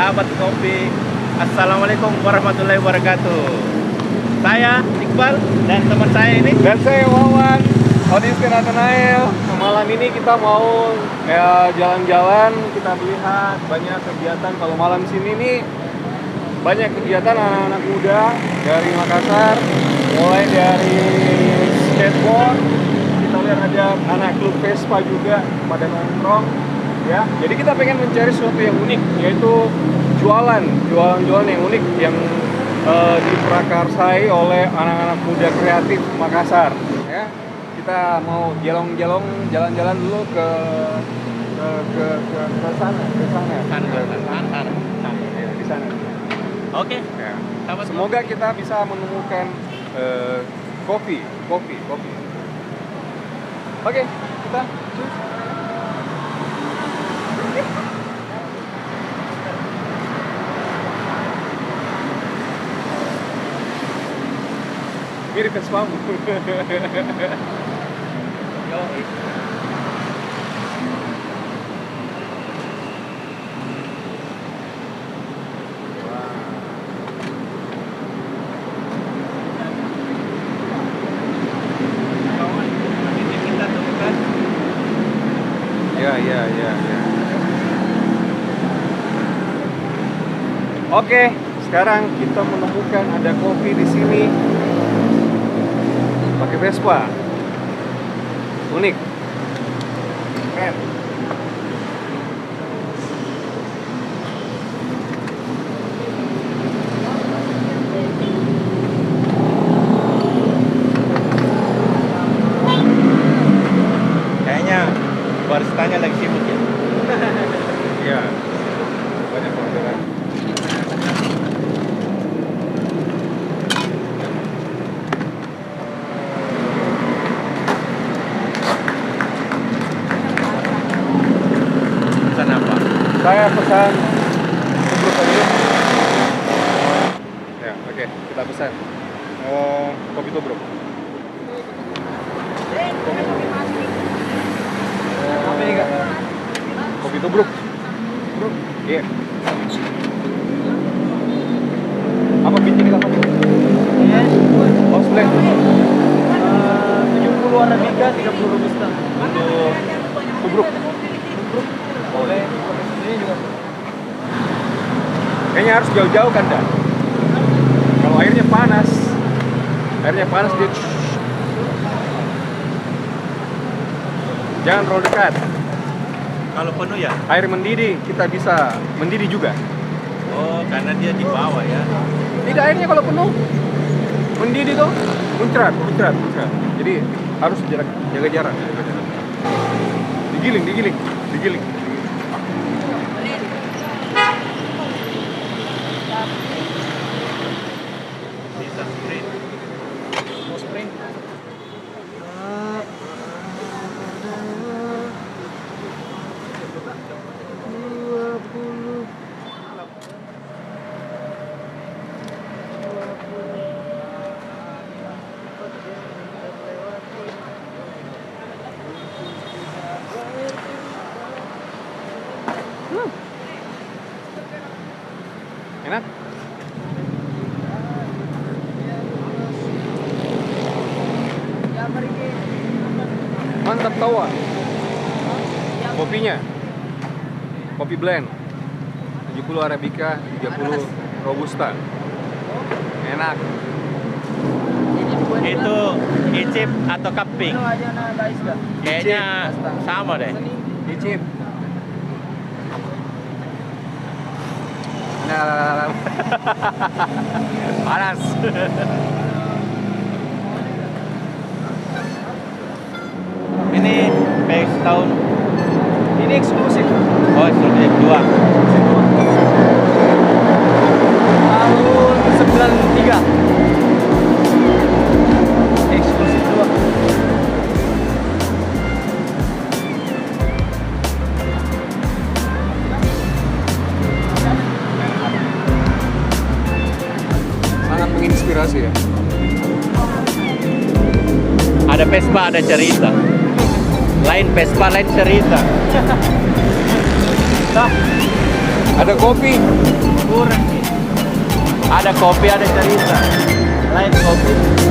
sahabat kopi. Assalamualaikum warahmatullahi wabarakatuh. Saya Iqbal dan teman saya ini. Dan saya Wawan, Odin Nathanael. Malam ini kita mau jalan-jalan, kita melihat banyak kegiatan. Kalau malam sini nih banyak kegiatan anak-anak muda dari Makassar, mulai dari skateboard, kita lihat ada anak klub Vespa juga pada nongkrong, ya. Jadi kita pengen mencari sesuatu yang unik, yaitu jualan yang unik yang diprakarsai oleh anak-anak muda kreatif Makassar, ya. Kita mau jalan-jalan dulu ke sana, di sana. Oke. Ya. Sahabat Semoga kita bisa menemukan kopi. Oke, kita cus. Mirip Vespamu. Yo. Ya. Oke, sekarang kita menemukan ada kopi di sini. Pakai Vespa. Unik. Keren. Kayaknya baristanya lagi sibuk ya. Iya. Banyak orderan. Pesan apa? Saya pesan tubruk aja. Ya, oke, kita pesan. Kopi tubruk. Apa ini, Kak? Kopi tubruk. Iya. Apa biji kita pakai? Oh, blend. 70 Arabica, 30 Robusta. Untuk tubruk. Boleh ini juga. Kayaknya harus jauh-jauh kan, dah. Kalau airnya panas dia jangan terlalu dekat. Kalau penuh ya? Air mendidih, kita bisa mendidih juga. Oh, karena dia di bawah ya. Tidak, airnya kalau penuh mendidih tuh muncrat. Jadi harus jaga jarak. Digiling. Bisa sprint. Mau sprint. Enak? Mantap tawa. Kopinya. Kopi blend. 70 Arabica, 30 Robusta. Enak. Itu icip atau cupping? Kayaknya sama deh. Icip. Nah, Panas. Ini PX tahun. Ini eksklusif. Oh, eksklusif 2. Tahun 93. Eksklusif 2. sangat menginspirasi ya. Ada Vespa, ada cerita. Lain Vespa, lain cerita. Nah, Ada kopi. Kurang nih. Ada kopi, ada cerita. Lain kopi.